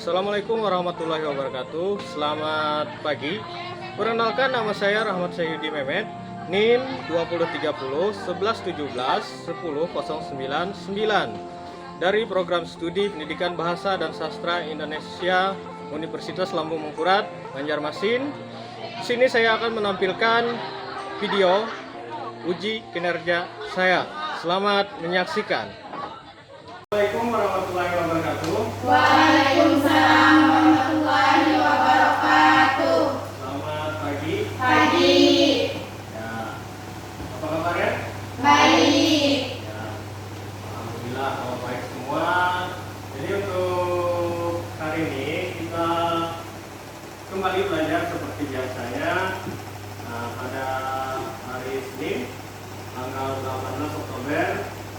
Assalamualaikum warahmatullahi wabarakatuh. Selamat pagi. Perkenalkan, nama saya Rahmat Sayyidi Mehmet, NIM 2030 1117 10099 dari Program Studi Pendidikan Bahasa dan Sastra Indonesia Universitas Lambung Mangkurat, Banjarmasin. Di sini saya akan menampilkan video uji kinerja saya. Selamat menyaksikan. Assalamualaikum warahmatullahi wabarakatuh. Waalaikumsalam warahmatullahi wabarakatuh. Selamat pagi. Pagi. Ya, apa kabarnya? Baik. Ya, alhamdulillah kalau baik semua. Jadi untuk hari ini kita kembali belajar seperti biasanya pada hari Senin tanggal 18 Oktober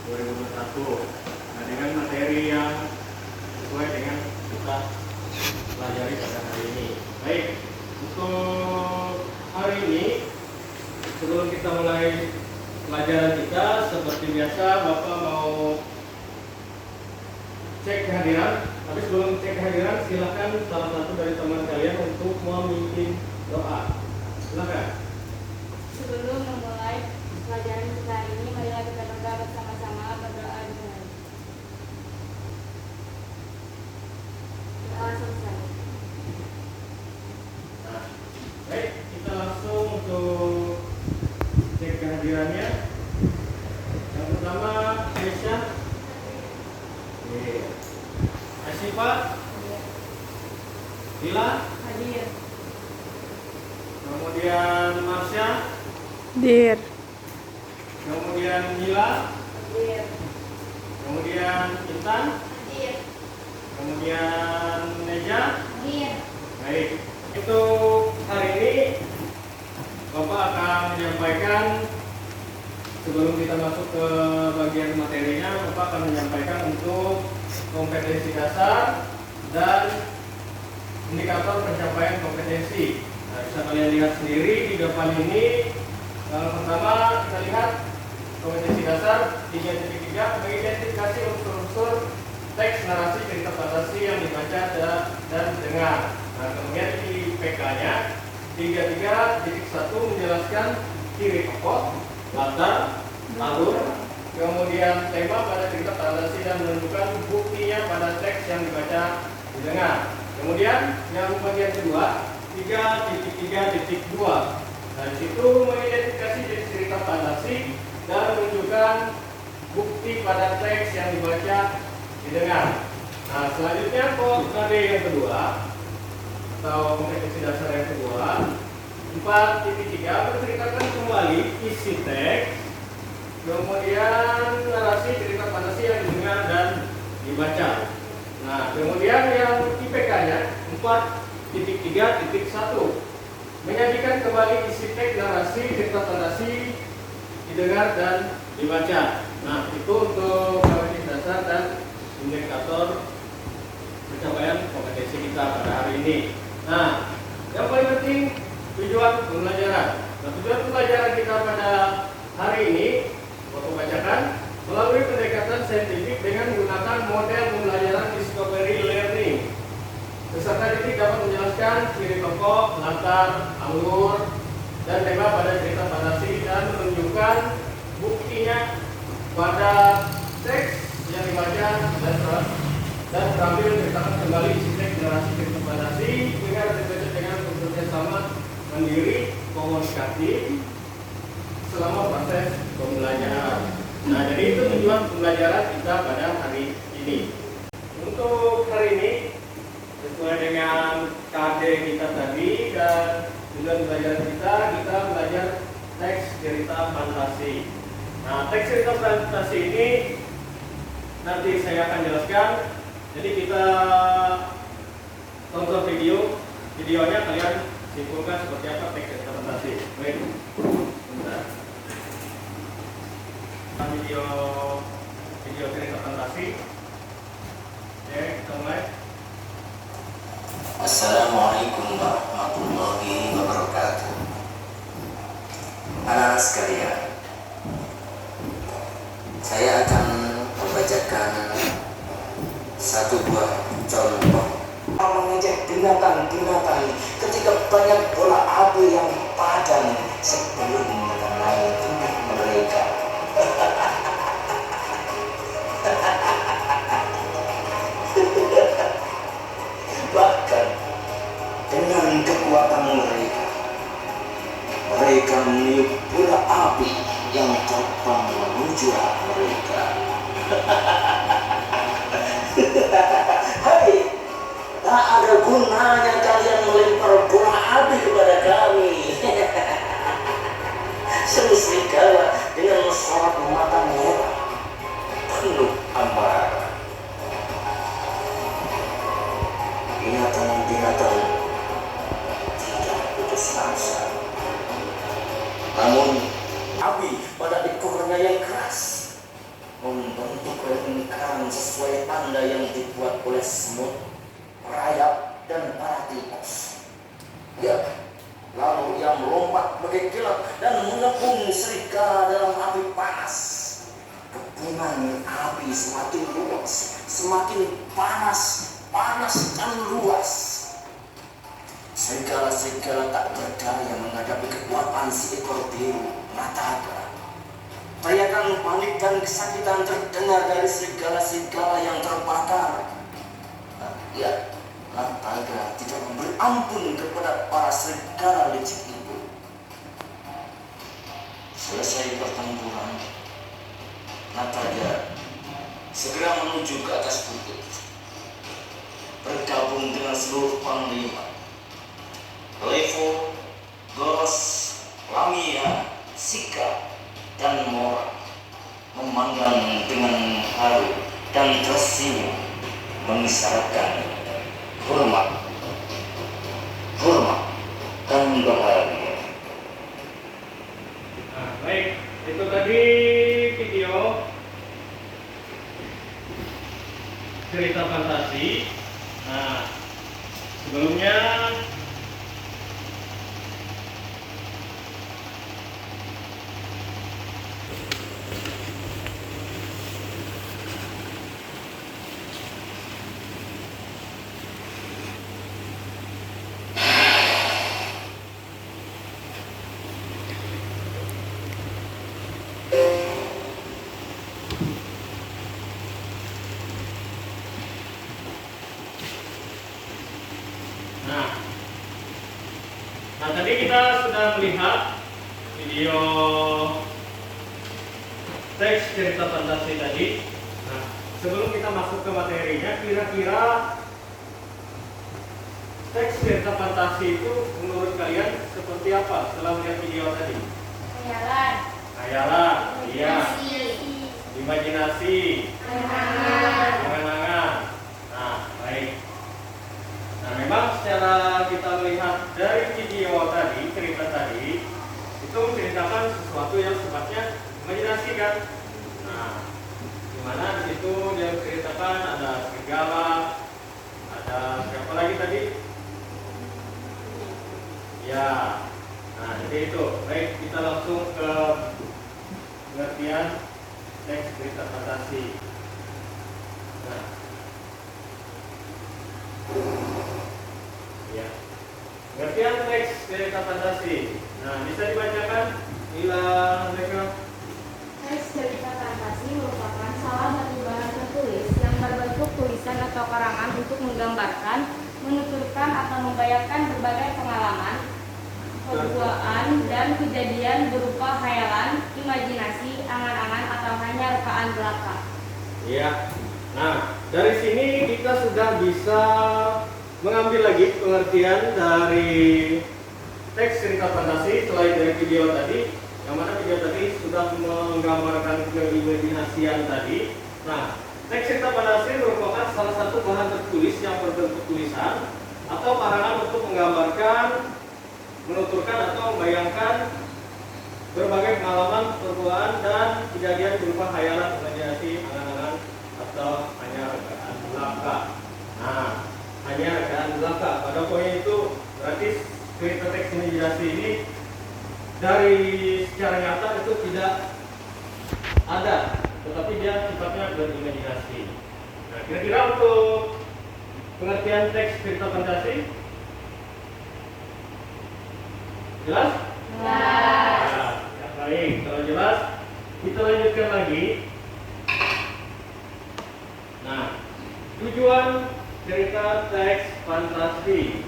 2021. Nah, dengan materi yang sesuai dengan kita pelajari pada hari ini. Baik, untuk hari ini sebelum kita mulai pelajaran kita, seperti biasa Bapak mau cek kehadiran. Tapi sebelum cek kehadiran, silakan salah satu dari teman kalian untuk memimpin doa. Silakan. Sebelum memulai pelajaran kita hari ini, marilah kita berdoa bersama-sama. Berdoa dimulai. Doa selesai. Nah, baik, kita langsung untuk cek kehadirannya. Yang pertama, Aisyah. Asifa. Lila. Hadir. Kemudian Marsha. Dir. Kemudian Mila. Hadir. Kemudian Intan. Hadir. Kemudian Neja. Hadir. Baik, untuk hari ini Bapak akan menyampaikan, sebelum kita masuk ke bagian materinya, Bapak akan menyampaikan untuk kompetensi dasar dan indikator pencapaian kompetensi. Nah, bisa kalian lihat sendiri di depan ini. Yang pertama kita lihat kompetensi dasar 3.3, mengidentifikasi unsur-unsur teks, narasi, cerita fantasi yang dibaca dan didengar. Nah, kemudian di PK-nya 33.1 menjelaskan ciri tokoh, latar, alur, kemudian tema pada cerita fantasi dan menentukan buktinya pada teks yang dibaca didengar. Kemudian yang bagian kedua 3.3.2. Nah, di situ mengidentifikasi jadi cerita fantasi dan menunjukkan bukti pada teks yang dibaca didengar. Nah, selanjutnya KD yang kedua atau kompetensi dasar yang kedua 4.3 menceritakan kembali isi teks, kemudian narasi, cerita fantasi yang didengar dan dibaca. Nah, kemudian yang IPK-nya 4.3.1 menyajikan kembali isi teks, narasi, cerita fantasi didengar dan dibaca. Nah, itu untuk kompetensi dasar dan indikator pencapaian kompetensi kita pada hari ini. Nah, yang paling penting tujuan pembelajaran. Nah, tujuan pembelajaran kita pada hari ini, Bapak bacakan, melalui pendekatan saintifik dengan menggunakan model pembelajaran discovery learning. Peserta didik dapat menjelaskan ciri tokoh, latar, alur, dan tema pada cerita fantasi dan menunjukkan buktinya pada teks yang dibaca dan terampil menceritakan kembali isi teks, narasi, cerita fantasi dengan dibaca dengan unsur sama mandiri, komunikatif selama proses pembelajaran. Nah, jadi itu tujuan pembelajaran kita pada hari ini. Untuk hari ini sesuai dengan KD kita tadi dan tujuan pembelajaran kita belajar teks cerita fantasi. Nah, teks cerita fantasi ini nanti saya akan jelaskan. Jadi kita tonton videonya, kalian simpulkan seperti apa teks cerita fantasi. Baik, bentar. Video cerita fantasi. Oke, kita mulai. Assalamualaikum warahmatullahi wabarakatuh. Anak-anak sekalian, saya akan membacakan satu buah contoh tanpa mengejek binatang-binatang ketika banyak bola api yang padam sebelum mengenai tubuh mereka. Bahkan dengan kekuatan mereka meniup bola api yang terbang menuju mereka. Hai, tak ada gunanya kalian melempar bola api kepada kami. Seru serigala dengan sorot mata merah penuh amarah. Binatang-binatang tidak putus asa. Namun api pada ekornya yang keras membentuk lingkaran sesuai tanda yang dibuat oleh semut, rayap, dan para tikus. Ya, lalu ia melompat bagai kilat dan mengepung serigala dalam api panas. Kepungan api semakin luas, semakin panas dan luas. Serigala-serigala tak berdaya menghadapi kekuatan si ekor biru Nataka. Teriakan panik dan kesakitan terdengar dari serigala-serigala yang terbakar. Ya, Nataka tidak memberi ampun kepada para serigala licik itu. Selesai pertempuran, Nataka segera menuju ke atas bukit, bergabung dengan seluruh panglima Levo, Goros, Lamia, Sika, dan Mora, memandang dengan haru dan tersenyum, mengisyaratkan hormat dan bahagia. Nah, baik, itu tadi video cerita fantasi. Nah, sebelumnya Nah, tadi kita sudah melihat video teks cerita fantasi tadi. Nah, sebelum kita masuk ke materinya, kira-kira teks cerita fantasi itu menurut kalian seperti apa setelah melihat video tadi? Khayalan, iya. Imajinasi, angan-angan. Nah, baik. Nah, memang secara kita melihat dari video tadi, cerita tadi, itu menceritakan sesuatu yang sifatnya imajinasi kan. Nah, dimana di situ dia menceritakan ada serigala, ada siapa lagi tadi? Ya, nah jadi itu. Baik, kita langsung ke pengertian teks cerita fantasi. Nah, ya, pengertian teks cerita fantasi. Nah, bisa dibacakan, Mila, mereka. Teks cerita fantasi merupakan salah satu bahan tertulis yang berbentuk tulisan atau karangan untuk menggambarkan, menuturkan atau membayangkan berbagai pengalaman, perbuatan, dan kejadian berupa khayalan, imajinasi, angan-angan, atau hanya rekaan belaka. Iya. Nah, dari sini kita sudah bisa mengambil lagi pengertian dari teks cerita fantasi selain dari video tadi, yang mana video tadi sudah menggambarkan keimajinasian tadi. Nah, teks cerita fantasi merupakan salah satu bahan tertulis yang berbentuk tulisan atau karangan untuk menggambarkan, menuturkan atau membayangkan berbagai pengalaman, perbuatan, dan kejadian berupa khayalan, imajinasi, angan-angan, atau hanya rekaan belaka. Nah, hanya rekaan belaka. Pada poin itu berarti cerita teks imajinasi ini dari secara nyata itu tidak ada, tetapi dia sifatnya berimajinasi. Nah, kira-kira untuk pengertian teks cerita fantasi? Jelas? Jelas. Ya, baik, kalau jelas kita lanjutkan lagi. Nah, tujuan cerita teks fantasi.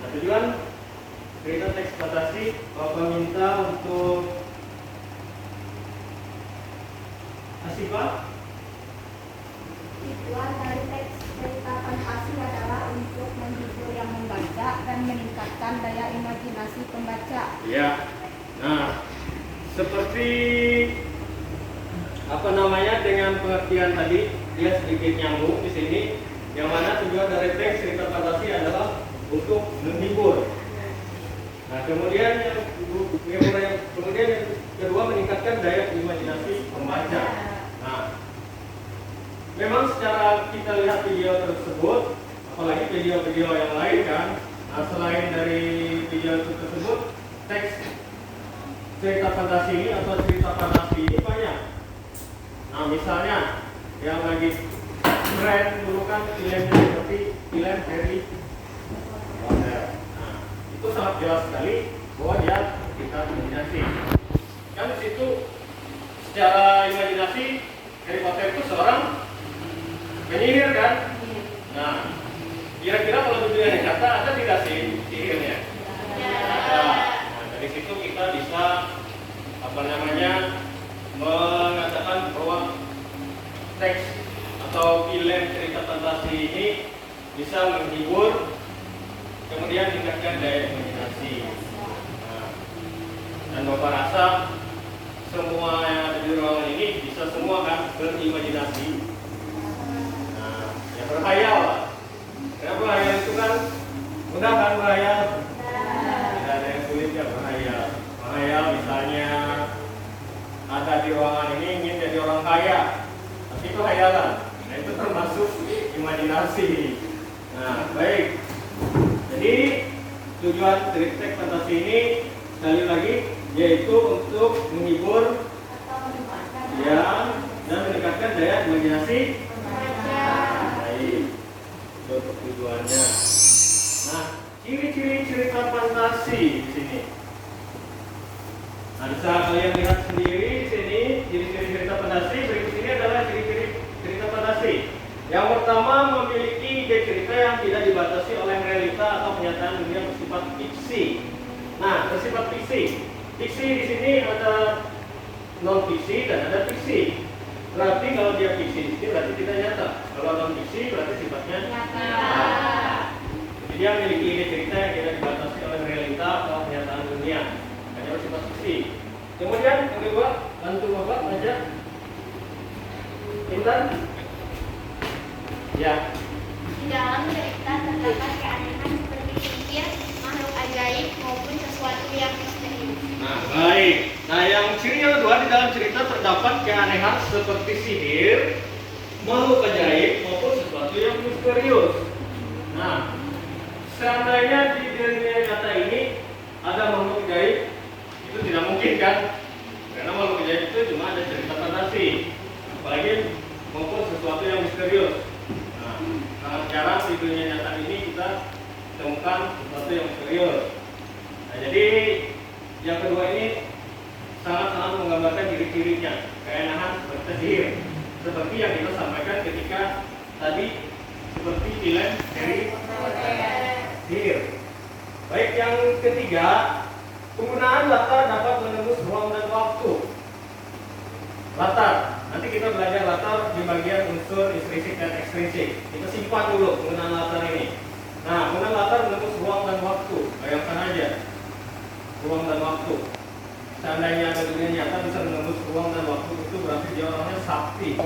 Nah, tujuan cerita teks fantasi Bapak minta untuk Asifa. Tujuan dari teks cerita fantasi adalah untuk menghibur yang membaca dan meningkatkan daya imajinasi pembaca. Ya. Nah, seperti apa namanya dengan pengertian tadi, dia sedikit nyambung di sini. Yang mana tujuan dari teks cerita fantasi adalah untuk menghibur. Nah, kemudian yang kedua meningkatkan daya imajinasi pembaca. Nah, memang secara kita lihat video tersebut, apalagi video-video yang lain kan, nah, selain dari video tersebut, teks cerita fantasi ini atau cerita fantasi ini banyak. Nah, misalnya yang lagi tren dulu kan filmnya seperti film Harry Potter. Nah, itu sangat jelas sekali bahwa dia cerita imajinasi. Kan di situ secara imajinasi Harry Potter itu seorang penyihir kan? Nah, kira-kira kalau di dunia nyata ada tidak sih sihirnya? Ada. Nah, dari situ kita bisa mengatakan bahwa teks atau film cerita fantasi ini bisa menghibur, kemudian meningkatkan daya imajinasi. Nah, dan Bapak rasa semua yang ada di ruangan ini bisa semua kan berimajinasi. Nah, ya berhayal lah. Karena berhayal itu kan mudah kan berhayal. Tidak ada yang sulit ya berhayal. Berhayal misalnya ada di ruangan ini ingin jadi orang kaya, tapi itu hayalan. Nah, itu termasuk imajinasi. Nah, baik. Jadi tujuan dari teks fantasi ini sekali lagi yaitu untuk menghibur ya dan meningkatkan daya imajinasi. Baik, itu untuk tujuannya. Nah, ciri-ciri cerita fantasi di sini. Nah, bisa kalian lihat sendiri di sini ciri-ciri cerita fantasi. Berikut ini adalah ciri-ciri cerita fantasi. Yang pertama, memiliki ide cerita yang tidak dibatasi oleh realita atau kenyataan dunia bersifat fiksi. Nah, bersifat fiksi. Fiksi di sini ada non fiksi dan ada fiksi. Berarti kalau dia fiksi di sini berarti tidak nyata. Kalau non fiksi berarti sifatnya nyata. Jadi dia memiliki ide cerita yang tidak dibatasi oleh realita atau kenyataan dunia, hanya bersifat fiksi. Kemudian yang kedua, bantu Bapak aja. Intan. Ya. Di dalam cerita terdapat keanehan seperti sihir, makhluk ajaib maupun sesuatu yang misterius. Nah, baik. Nah, yang ciri yang kedua, di dalam cerita terdapat keanehan seperti sihir, makhluk ajaib maupun sesuatu yang misterius. Nah, seandainya di dunia nyata ini ada makhluk ajaib, itu tidak mungkin kan? Karena makhluk ajaib itu cuma ada cerita fantasi, apalagi maupun sesuatu yang misterius. Nah, sangat jarang di dunia nyata ini kita temukan sesuatu yang misterius. Nah, jadi yang kedua ini sangat-sangat menggambarkan ciri-cirinya, keanehan seperti sihir, seperti yang kita sampaikan ketika tadi seperti film Harry Potter. Baik, yang ketiga, penggunaan latar dapat menembus ruang dan waktu. Latar, nanti kita belajar latar di bagian unsur intrinsik dan ekstrinsik. Kita simpan dulu penggunaan latar ini. Nah, penggunaan latar menembus ruang dan waktu. Bayangkan aja, ruang dan waktu. Seandainya ada dunia nyata bisa menembus ruang dan waktu, itu berarti dia orangnya sakti,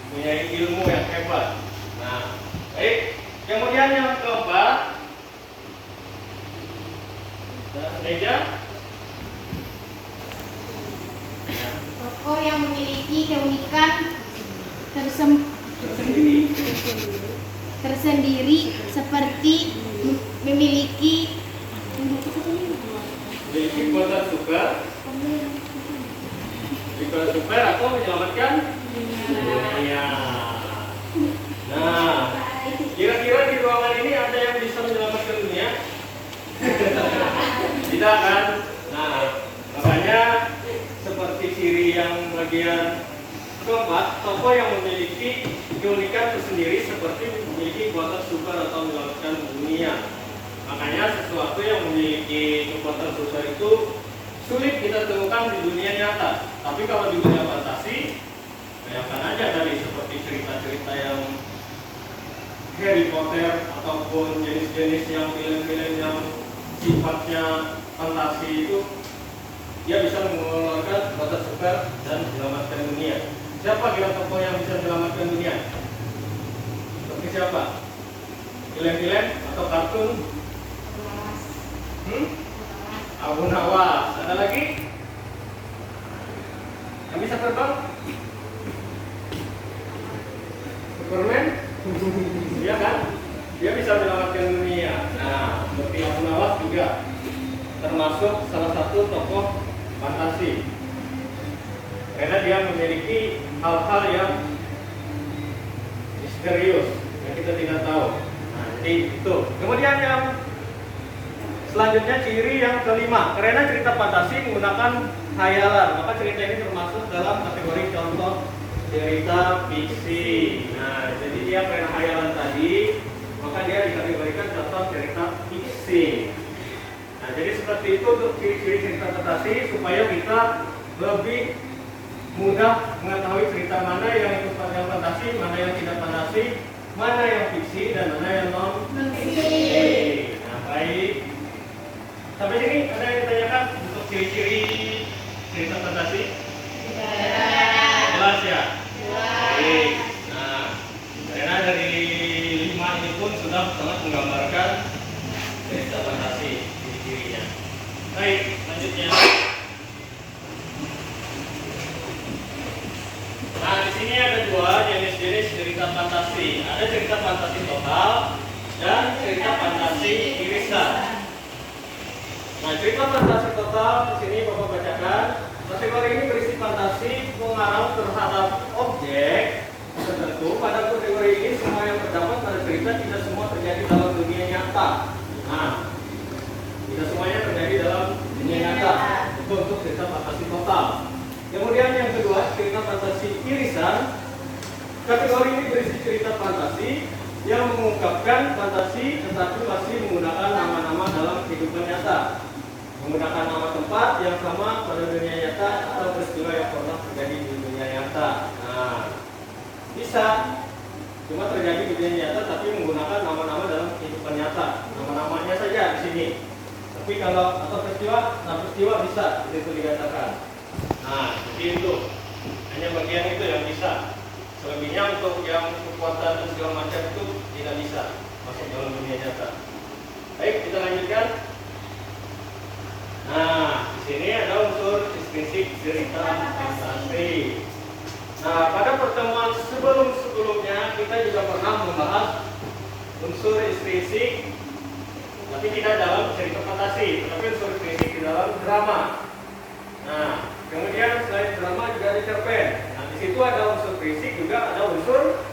punya ilmu yang hebat. Nah, baik. Kemudian yang keempat, meja. Tokoh yang memiliki keunikan tersendiri seperti memiliki kekuatan super, kekuatan super atau menyelamatkan dunia. Nah, bagian keempat, tokoh yang memiliki keunikan tersendiri seperti memiliki kekuatan super atau menyelamatkan dunia. Makanya sesuatu yang memiliki kekuatan super itu sulit kita temukan di dunia nyata. Tapi kalau di dunia fantasi, bayangkan aja tadi seperti cerita-cerita yang Harry Potter ataupun jenis-jenis yang film-film yang sifatnya fantasi itu, dia bisa mengeluarkan kekuatan super dan menyelamatkan dunia. Siapa kira tokoh yang bisa menyelamatkan dunia? Seperti siapa? Film-film atau kartun? Abu Nawas. Ada lagi? Yang bisa terbang? Superman? Iya kan? Dia bisa menyelamatkan dunia. Nah, seperti Abu Nawas juga termasuk salah satu tokoh fantasi. Karena dia memiliki hal-hal yang misterius yang kita tidak tahu. Nah, jadi itu. Kemudian yang selanjutnya ciri yang kelima, karena cerita fantasi menggunakan khayalan, maka cerita ini termasuk dalam kategori contoh cerita fiksi. Nah, jadi dia karena khayalan tadi, maka dia dikategorikan contoh cerita fiksi. Nah, jadi seperti itu untuk ciri-ciri cerita fantasi supaya kita lebih mudah mengetahui cerita mana yang itu fantasi, mana yang tidak fantasi, mana yang fiksi dan mana yang non fiksi. Nah, baik. Sampai sini ada yang ditanyakan untuk ciri-ciri cerita fantasi? Jelas ya? Baik. Nah, karena dari 5 ini pun sudah sangat menggambarkan cerita fantasi ciri-cirinya. Baik, lanjutnya. Nah, di sini ada dua jenis-jenis cerita fantasi. Ada cerita fantasi total dan cerita fantasi irisan. Nah, cerita fantasi total di sini Bapak bacakan. Kategori ini berisi fantasi pengarang terhadap objek tertentu. Pada kategori ini semua yang terdapat pada cerita tidak semua terjadi dalam dunia nyata. Nah, tidak semuanya terjadi dalam dunia nyata. Itu untuk cerita fantasi total. Kemudian yang kedua, cerita fantasi irisan. Kategori ini berisi cerita fantasi yang mengungkapkan fantasi tetapi masih menggunakan nama-nama dalam kehidupan nyata, menggunakan nama tempat yang sama pada dunia nyata atau peristiwa yang pernah terjadi di dunia nyata. Nah, bisa cuma terjadi di dunia nyata tapi menggunakan nama-nama dalam kehidupan nyata, nama-namanya saja di sini. Tapi kalau atau peristiwa, nah peristiwa bisa itu dikatakan. Nah, jadi itu hanya bagian itu yang bisa. Selebihnya untuk yang kekuatan dan segala macam itu tidak bisa masuk dalam dunia nyata. Baik, kita lanjutkan. Nah, di sini ada unsur intrinsik cerita fantasi. Nah, pada pertemuan sebelum-sebelumnya kita juga pernah membahas unsur intrinsik, tapi tidak dalam cerita fantasi, tetapi unsur intrinsik di dalam drama. Nah, kemudian selain drama juga ada cerpen. Nah, di situ ada unsur intrinsik juga ada unsur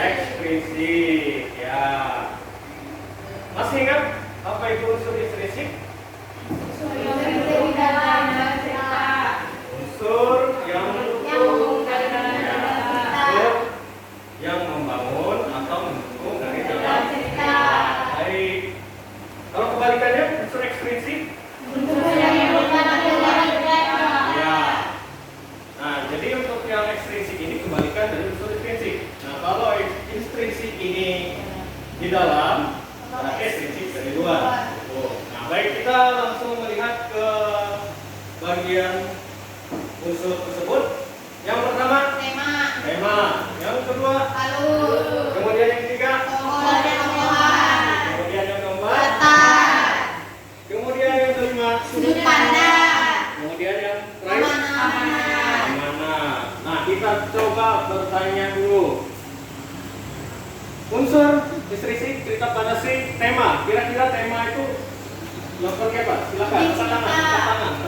ekstrinsik. Ya, masih ingat apa itu unsur intrinsik? Unsur yang yang membangun atau mendukung dari dalam cerita. Baik. Kalau kebalikannya unsur ekstrinsik? Ya. Nah, jadi untuk yang ekstrinsik ini kebalikan dari unsur intrinsik. Nah, kalau intrinsik ini di dalam, berarti ekstrinsik dari luar. Nah, baik, kita langsung melihat ke bagian unsur tersebut. Yang pertama tema. Yang kedua kemudian yang ketiga kemudian yang keempat kemudian yang kelima kemudian yang terakhir amanah. Nah, kita coba bertanya dulu. Unsur intrinsik cerita fantasi tema. Kira-kira tema itu yang seperti apa? Silakan,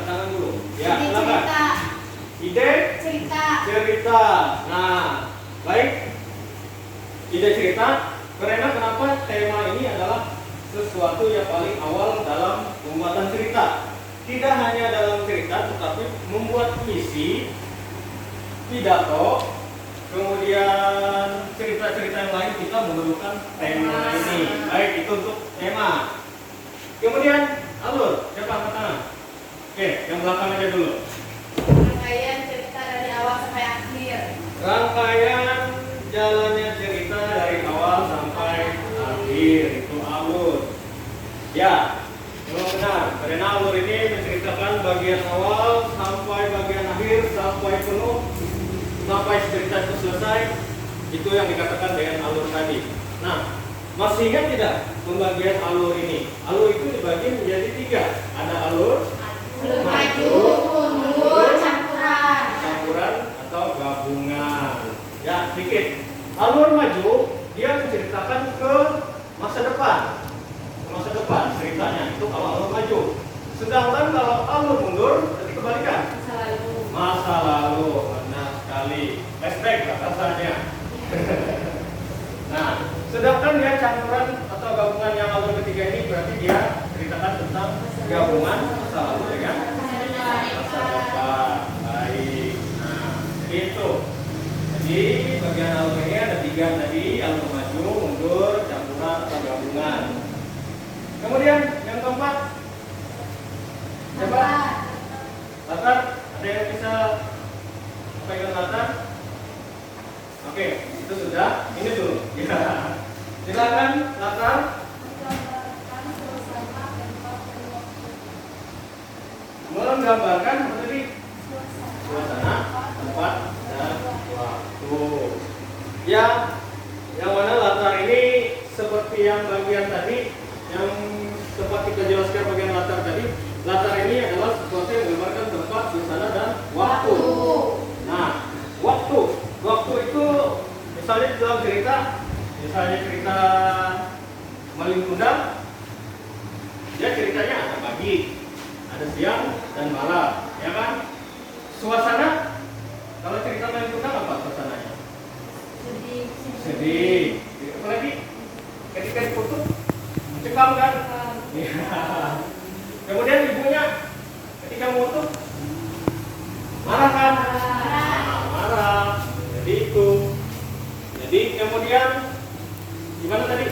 tangan dulu. Ya, silakan. Ide cerita. Nah, baik. Ide cerita. Karena kenapa tema ini adalah sesuatu yang paling awal dalam pembuatan cerita. tidak hanya dalam cerita, tetapi membuat puisi, pidato, kemudian cerita-cerita yang lain kita memerlukan tema ini. Baik, itu untuk tema. Kemudian alur, siapa angkat tangan? Oke, yang belakang aja dulu. Rangkaian cerita dari awal sampai akhir. Rangkaian jalannya cerita dari awal sampai akhir, itu alur. Ya, memang benar. Karena alur ini menceritakan bagian awal sampai bagian akhir, sampai penuh, sampai cerita itu selesai. Itu yang dikatakan dengan alur tadi. Nah, masih ingat tidak pembagian alur ini? Alur itu dibagi menjadi 3. Ada alur Maju, mundur, campuran atau gabungan. Ya, sedikit. Alur maju dia menceritakan ke masa depan. Ke masa depan ceritanya itu kalau alur maju. Sedangkan kalau alur mundur berarti kebalikan. Masa lalu. Benar sekali. Flashback rasanya. Nah, sedangkan dia campuran atau gabungan yang alur ketiga ini berarti dia ceritakan tentang gabungan masa lalu dengan masa depan. Baik. Nah, jadi itu. Jadi bagian alur ini ada 3 tadi, alur maju, mundur, campuran atau gabungan. Kemudian yang keempat, coba latar. Ada yang bisa pegang latar? Oke, itu sudah. Ini dulu. Ya. Silakan latar. Menggambarkan apa tadi? Suasana, tempat, dan waktu. Ya, yang mana latar ini seperti yang bagian tadi, yang sempat kita jelaskan bagian latar tadi. Latar ini adalah sesuatu yang menggambarkan tempat, suasana, dan waktu. Nah, waktu itu misalnya dalam cerita, misalnya cerita Malin Kundang, dia ceritanya ada pagi, ada siang dan malam, ya kan? Suasana, kalau cerita Malin Kundang apa suasananya? Sedih. Apalagi ketika dikutuk, mencekam kan? Ya. Kemudian ibunya ketika mengutuk, marah kan? Marah. Jadi itu. Jadi kemudian gimana tadi?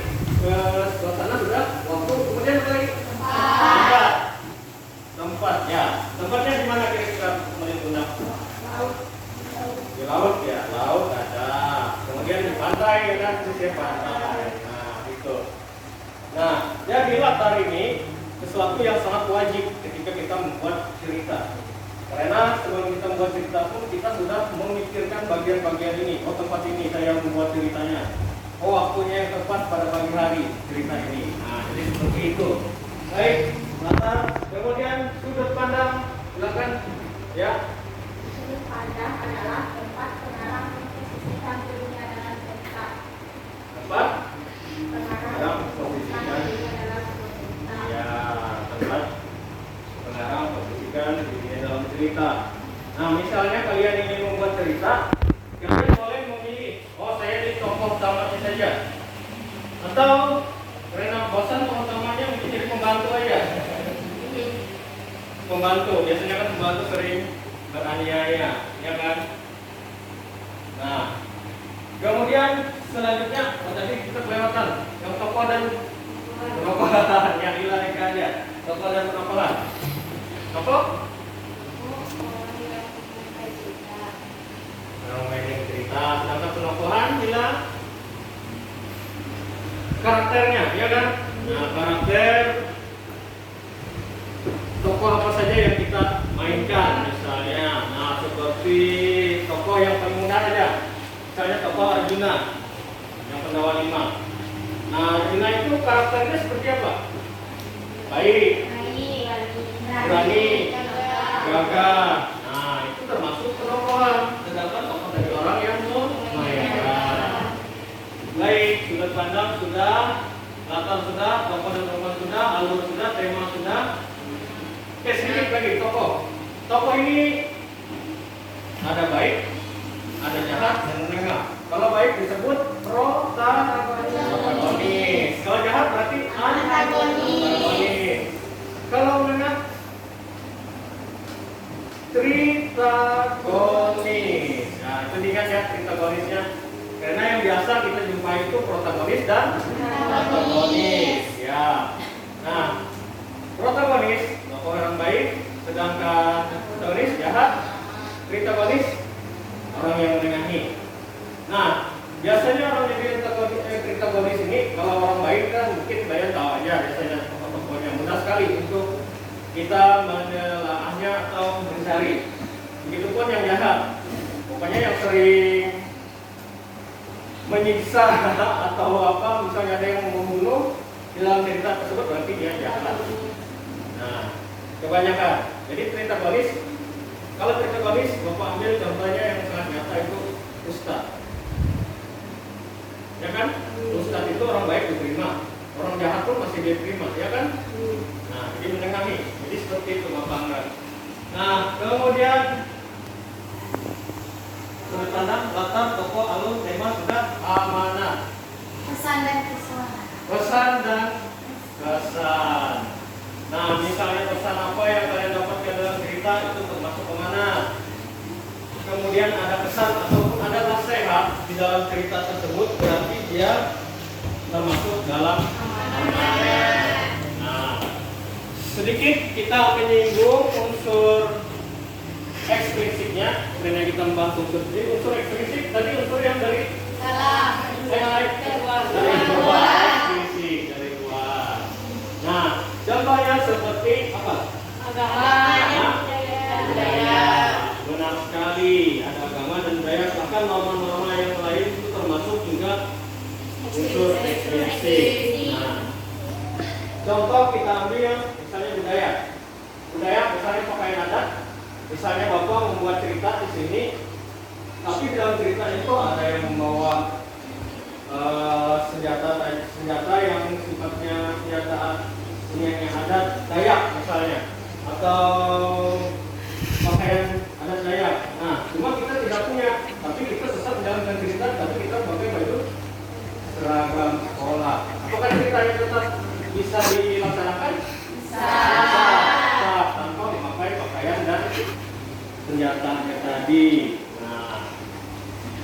Suasana sudah, waktu, kemudian apa lagi? Tempat, ya. Tempatnya di mana kira-kira Malin Kundang? Di laut ya, laut ada. Kemudian di pantai ya kan, sisi pantai. Nah, itu. Nah, jadi latar ini sesuatu yang sangat wajib ketika kita membuat cerita. Karena sebelum kita membuat cerita pun kita sudah memikirkan bagian-bagian ini. Oh, tempat ini saya membuat ceritanya. Oh, waktunya yang tepat pada pagi hari cerita ini. Nah, jadi seperti itu. Baik, latar. Kemudian sudut pandang, silakan. Ya. Sudut pandang adalah tempat pengarang memposisikan dirinya dalam cerita. Tempat Pengarang memposisikan dirinya dalam cerita. ya, tempat pengarang posisikan dirinya dalam cerita. Nah, misalnya kalian ingin membuat cerita, kalian boleh memilih, oh saya di tokoh utamanya saja, atau karena bosan tokoh utamanya mungkin jadi pembantu aja. Pembantu, biasanya kan pembantu sering beraniaya, ya kan? Nah, kemudian selanjutnya, tadi kita kelewatan yang tokoh dan penokohan, yang hilang aja. Tokoh dan penokohan. Tokoh? Mainin cerita. Sedangkan penokohan hilang karakternya, ya kan? Nah, karakter tokoh apa saja yang kita mainkan, misalnya, nah seperti tokoh yang paling mudah aja, misalnya tokoh Arjuna, yang Pandawa 5. Nah, Arjuna itu karakternya seperti apa? Baik, berani, gagah. Nah, itu termasuk penokohan. Sedangkan tokoh dari orang yang memainkan. Baik, sudut pandang sudah, latar sudah, tokoh dan tokoh sudah, alur sudah, tema sudah. Oke, sedikit lagi tokoh. Tokoh ini ada baik, ada jahat, dan menengah. Kalau baik disebut protagonis. Kalau jahat berarti antagonis. Kalau menengah ingat ya protagonisnya. Karena yang biasa kita jumpai itu protagonis dan protagonis. Ya. Nah, protagonis tokoh orang baik, sedangkan protagonis jahat. Protagonis orang yang menengahi. Nah, biasanya orang yang jadi protagonis ini kalau orang baik kan mungkin kalian tahu aja biasanya tokoh-tokohnya mudah sekali untuk kita menelaahnya atau mencari. Begitupun yang jahat, pokoknya yang sering menyiksa atau apa, misalnya ada yang membunuh dalam cerita tersebut berarti dia jahat. Nah, kebanyakan. Jadi protagonis, kalau protagonis Bapak ambil contohnya yang sangat nyata itu ustadz. Ya kan? Ustadz itu orang baik diterima, orang jahat pun masih diterima, ya kan? Nah, jadi menengahi. Jadi seperti itu Bapak Angga. Nah, kemudian sudut pandang, latar, tokoh, alur, tema sudah amanah. Pesan dan kesan. Pesan dan kesan. Nah, misalnya pesan apa yang kalian dapatkan dalam cerita itu termasuk kemana? Kemudian ada pesan ataupun ada nasihat di dalam cerita tersebut berarti dia termasuk dalam amanah. Nah, sedikit kita menyinggung unsur eksplisitnya, karena kita membahas unsur ini. Unsur eksplisit tadi unsur yang dari Dalam. dari luar, eksplisit dari luar. Nah, contohnya seperti apa? Agama. Budaya. Benar sekali, ada agama dan budaya. Bahkan norma-norma yang lain itu termasuk juga unsur eksplisit. Nah, contoh kita ambil yang misalnya budaya. Budaya misalnya pakaian adat. Misalnya Bapak membuat cerita di sini, tapi dalam cerita itu ada yang membawa senjata yang sifatnya senjata yang adat Dayak misalnya, atau pakaian adat Dayak. Nah, cuma kita tidak punya, tapi kita tetap menjalankan cerita, tapi kita pakai baju seragam sekolah. Apakah ceritanya tetap bisa dilaksanakan? Bisa. Tanpa memakai pakaian dan senjatanya tadi. Nah,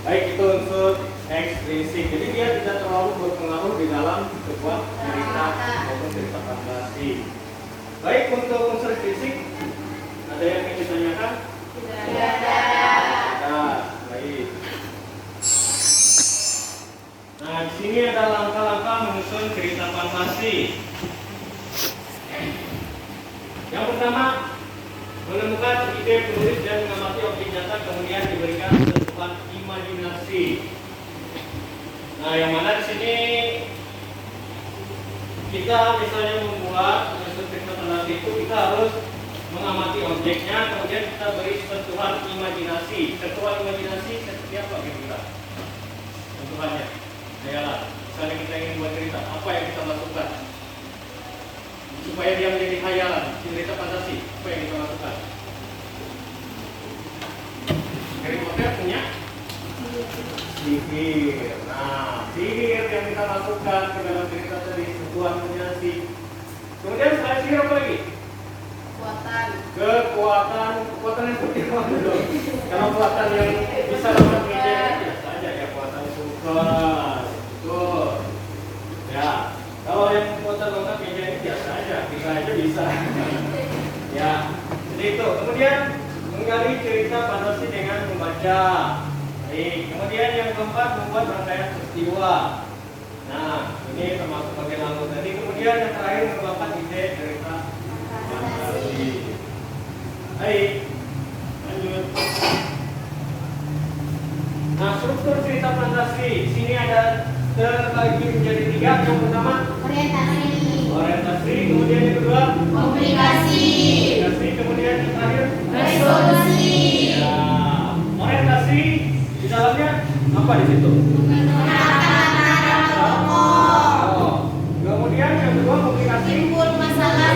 baik itu unsur eksplisit. Jadi dia tidak terlalu berpengaruh di dalam sebuah cerita maupun cerita fantasi. Baik untuk unsur eksplisit, ada yang ingin ditanyakan? Tidak ada. Nah, baik. Nah, di sini ada langkah-langkah menyusun cerita fantasi. Yang pertama, menemukan ide penulis dan mengamati objek nyata, kemudian diberikan sentuhan imajinasi. Nah, yang mana di sini kita misalnya membuat menyusun cerita fantasi itu kita harus mengamati objeknya, kemudian kita beri sentuhan imajinasi. Sentuhan imajinasi seperti apa kira-kira? Sentuhannya, ayalah. Misalnya kita ingin buat cerita, apa yang kita lakukan supaya dia menjadi khayalan, cerita fantasi, apa yang kita lakukan? Harry Potter punya sihir. Nah, sihir yang kita lakukan ke dalam cerita tadi, sentuhan imajinasi. Kemudian selain sihir apa lagi? Kekuatan yang seperti apa dong? Kalau kekuatan yang bisa dapat menjadi biasa aja ya, kekuatan super, betul. Ya, kalau yang kekuatan lengkap ini biasa aja, bisa aja bisa. Ya, jadi itu. Kemudian menggali cerita fantasi dengan membaca. Baik. Kemudian yang keempat membuat rangkaian peristiwa. Nah, ini termasuk bagian alur tadi. Kemudian yang terakhir mengembangkan ide cerita fantasi. Baik, lanjut. Nah, struktur cerita fantasi sini ada terbagi menjadi 3. Yang pertama orientasi, kemudian yang kedua Komunikasi. kemudian yang terakhir Resolusi. ya. Orientasi di dalamnya apa di situ? Oh. Kemudian yang kedua komunikasi. Timbul masalah.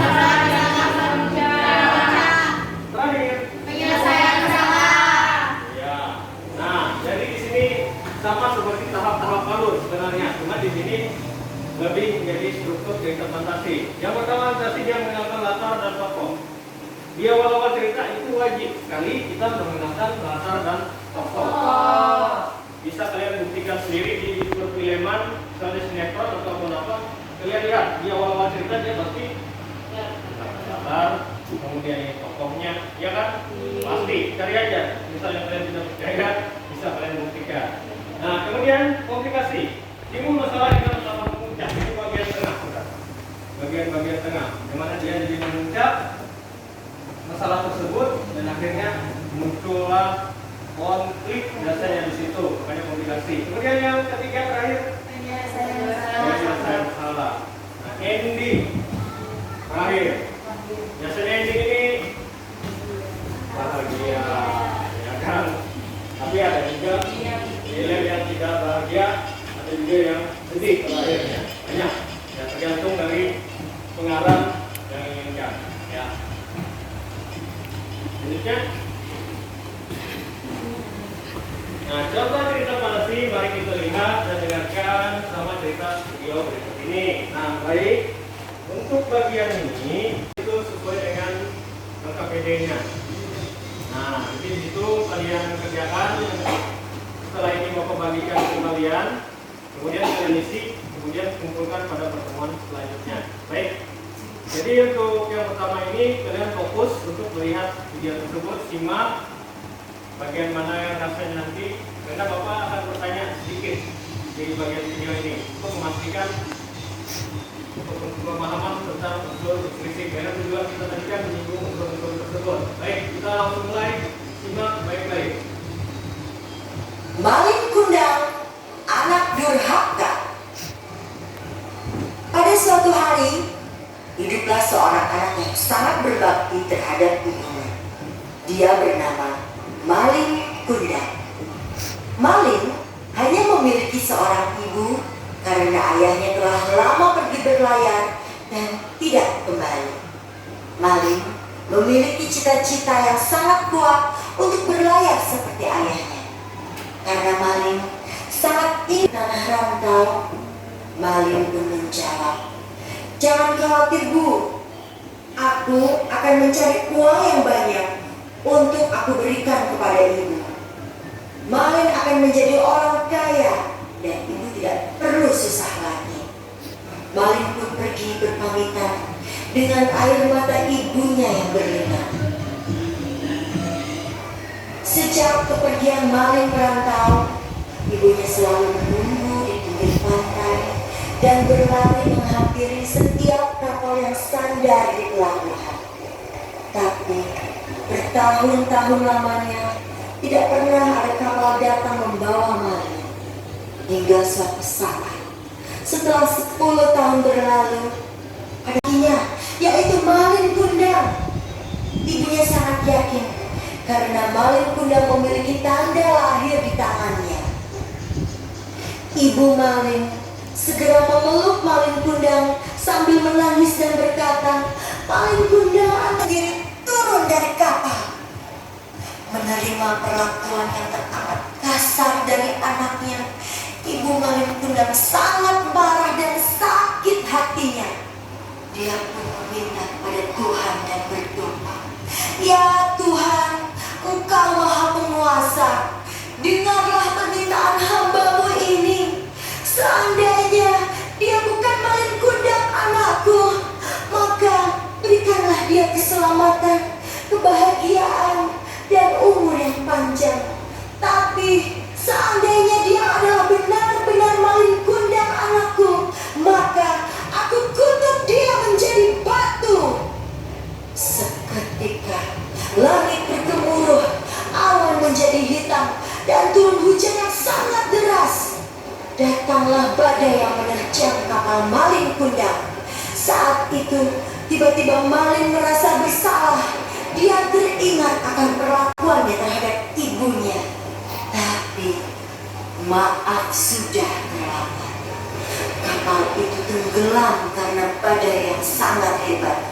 Terakhir Penyelesaian masalah. ya. Nah, jadi di sini sama seperti tahap-tahap alur sebenarnya, cuma di sini lebih menjadi struktur cerita fantasi. Yang pertama fantasi dia mengenalkan latar dan tokoh. Di awal-awal cerita itu wajib sekali kita mengenalkan latar dan tokoh. Bisa kalian buktikan sendiri di perfilman, misalnya sinetron ataupun apa. Kalian lihat di awal-awal cerita dia pasti latar, kemudian ini tokohnya, ya kan? Pasti cari aja. Misalnya kalian tidak percaya, bisa kalian buktikan. Nah, kemudian komplikasi. Timbul masalah di dalam salah memuncak itu bagian tengah, bagian tengah, di mana dia jadi memuncak masalah tersebut dan akhirnya muncullah konflik biasanya di situ, makanya komplikasi. Kemudian yang ketiga terakhir, penyelesaian masalah. Nah, ending terakhir, biasanya ending ini bahagia, ya kan? Tapi ada juga film yang tidak bahagia, ada juga yang sedih terakhirnya. Banyak, ya tergantung dari pengarang yang inginkan. Ya. Selanjutnya. Nah, contoh cerita fantasi mari kita lihat dan dengarkan sama cerita video berikut ini. Nah, baik. Untuk bagian ini itu sesuai dengan KPD-nya. Nah, di situ kalian kerjakan. Setelah ini mau bagikan ke kalian, kemudian kalian isi, kemudian kumpulkan pada pertemuan selanjutnya. Baik. Jadi untuk yang pertama ini kalian fokus untuk melihat video tersebut, simak bagian mana yang rasanya nanti, karena Bapak akan bertanya sedikit di bagian video ini untuk memastikan untuk pemahaman tentang unsur kritik, karena tujuan kita tadi kan menyinggung unsur-unsur tersebut. Baik, kita langsung mulai, simak baik-baik. Malin Kundang, anak durhaka. Pada suatu hari, hiduplah seorang anak yang sangat berbakti terhadap ibunya. Dia bernama Malin Kundang. Malin hanya memiliki seorang ibu karena ayahnya telah lama pergi berlayar dan tidak kembali. Malin memiliki cita-cita yang sangat kuat untuk berlayar seperti ayahnya. Karena Malin sangat ingin tanah rantau, Malin pun menjawab, "Jangan khawatir, Bu. Aku akan mencari uang yang banyak untuk aku berikan kepada ibu. Malin akan menjadi orang kaya dan ibu tidak perlu susah lagi." Malin pun pergi berpamitan dengan air mata ibunya yang berlinang. Sejak kepergian Malin merantau, ibunya selalu menunggu di pinggir pantai dan berlari menghampiri setiap kapal yang sandar di pelabuhan. Tapi bertahun-tahun lamanya tidak pernah ada kapal datang membawa Malin. Hingga suatu saat, setelah 10 tahun berlalu, adanya yaitu Malin Kundang. Ibunya sangat yakin karena Malin Kundang memiliki tanda lahir di tangannya. Ibu Malin segera memeluk Malin Kundang sambil menangis dan berkata, "Malin Kundang anak diri turun dari kapal." Menerima perlakuan yang teramat kasar dari anaknya, Ibu Malin Kundang sangat marah dan sakit hatinya. Dia pun meminta pada Tuhan dan berdoa, "Ya Tuhan, Engkau Maha Penguasa, dengarlah permintaan hamba-Mu ini. Seandainya dia bukan Malin Kundang anakku, maka berikanlah dia keselamatan, kebahagiaan, dan umur yang panjang. Tapi seandainya dia adalah benar-benar Malin Kundang anakku, maka aku kutuk dia menjadi batu." Seketika langit bergemuruh, awan menjadi hitam, dan turun hujan yang sangat deras. Datanglah badai yang menerjang kapal Malin Kundang. Saat itu, tiba-tiba Malin merasa bersalah. Dia teringat akan perlakuannya terhadap ibunya. Tapi, maaf sudah terlambat. Kapal itu tenggelam karena badai yang sangat hebat.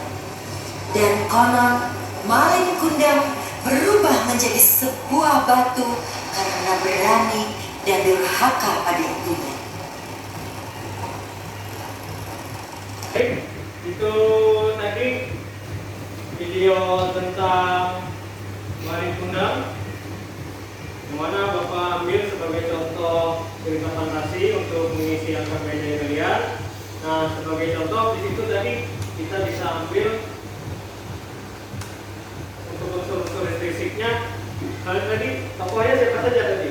Dan konon, Malin Kundang berubah menjadi sebuah batu karena berani dan durhaka pada ibunya. Itu tadi video tentang Malin Kundang. yang mana Bapak ambil sebagai contoh cerita fantasi untuk mengisi LKPD kalian. Nah, sebagai contoh di situ tadi kita bisa ambil untuk unsur-unsur restriksinya. Kalian tadi tokohnya siapa saja tadi?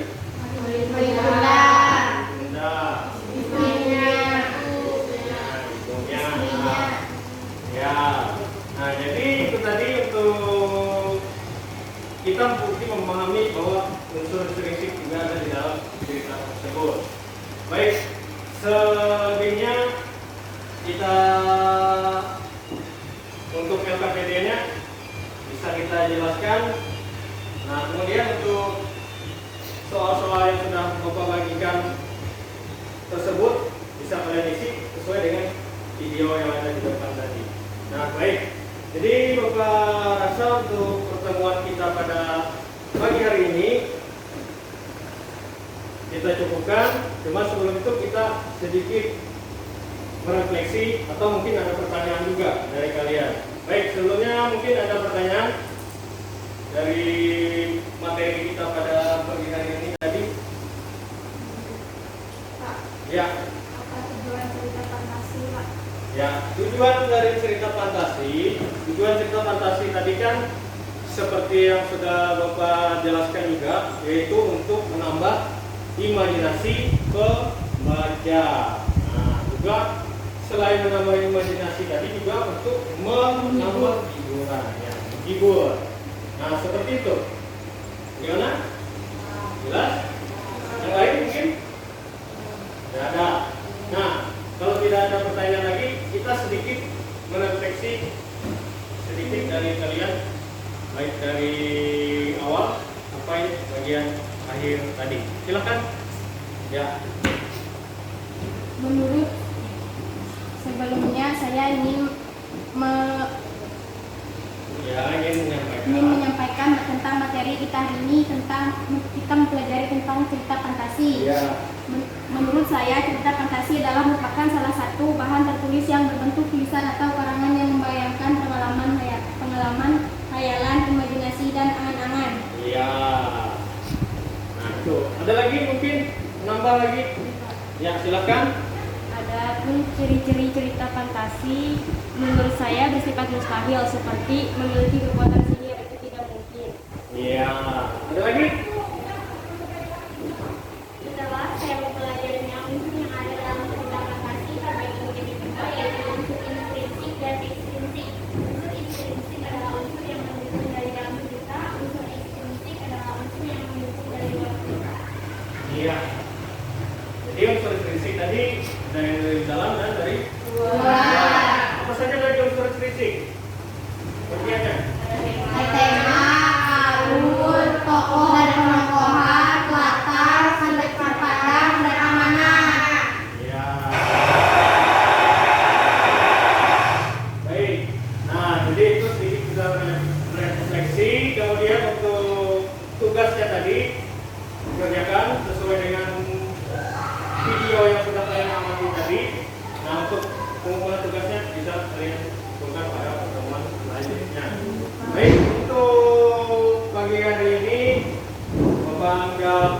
Bunda. Ya. Nah, jadi itu tadi untuk kita mungkin memahami bahwa unsur restriksi juga ada di dalam cerita tersebut. Baik, selebihnya kita untuk LKPD-nya bisa kita jelaskan. Nah, kemudian untuk soal-soal yang sudah Bapak bagikan tersebut bisa kalian isi sesuai dengan video yang ada di depan tadi. Nah, baik. Jadi Bapak rasa untuk pertemuan kita pada pagi hari ini kita cukupkan. Cuma sebelum itu kita sedikit merefleksi atau mungkin ada pertanyaan juga dari kalian. Baik, sebelumnya mungkin ada pertanyaan dari materi kita pada pagi hari ini tadi. Pak, Ya. apa tujuan cerita fantasi, Pak? Ya, tujuan dari cerita fantasi tadi kan seperti yang sudah Bapak jelaskan juga, yaitu untuk menambah imajinasi pembaca. Nah, juga selain menambah imajinasi tadi juga untuk menambah hiburan, ya, hibur. Nah, seperti itu. Gimana? Jelas? Yang lain mungkin? Tidak ada. Nah, kalau tidak ada pertanyaan lagi, kita sedikit merefleksi sedikit dari kalian, baik dari awal sampai bagian akhir tadi. Silakan. Ya. Menurut sebelumnya saya ingin menyampaikan tentang materi kita hari ini, tentang kita mempelajari tentang cerita fantasi. Ya. Menurut saya cerita fantasi adalah merupakan salah satu bahan tertulis yang berbentuk tulisan atau karangan yang membayangkan pengalaman, khayalan, imajinasi dan angan-angan. Iya. Nah, itu. Ada lagi mungkin nambah lagi? Ya, silakan. Ada pun ciri-ciri cerita fantasi menurut saya bersifat mustahil, seperti memiliki kekuatan sihir, itu tidak mungkin. Iya. Ada lagi? Setelah saya mempelajari unsur yang ada dalam cerita fantasi terbagi menjadi tiga, yaitu unsur intrinsik dan ekstrinsik. Unsur intrinsik adalah unsur yang mendukung dari dalam cerita, unsur ekstrinsik adalah unsur yang mendukung dari luar cerita. Iya. Jadi unsur intrinsik tadi ada yang dari dalam dan dari luar. Apa saja dari unsur intrinsik? Bagiannya? Tema, alur, tokoh dan pengokohan, latar, sudut pandang, dan amanah. Ya. Baik. Nah, jadi itu sedikit kita refleksi. Kemudian untuk tugasnya tadi dikerjakan sesuai dengan video yang sudah kalian amati tadi. Nah, untuk pengumpulan tugasnya bisa kalian lakukan pada pertemuan selanjutnya. Baik, untuk pagi hari ini Bapak anggap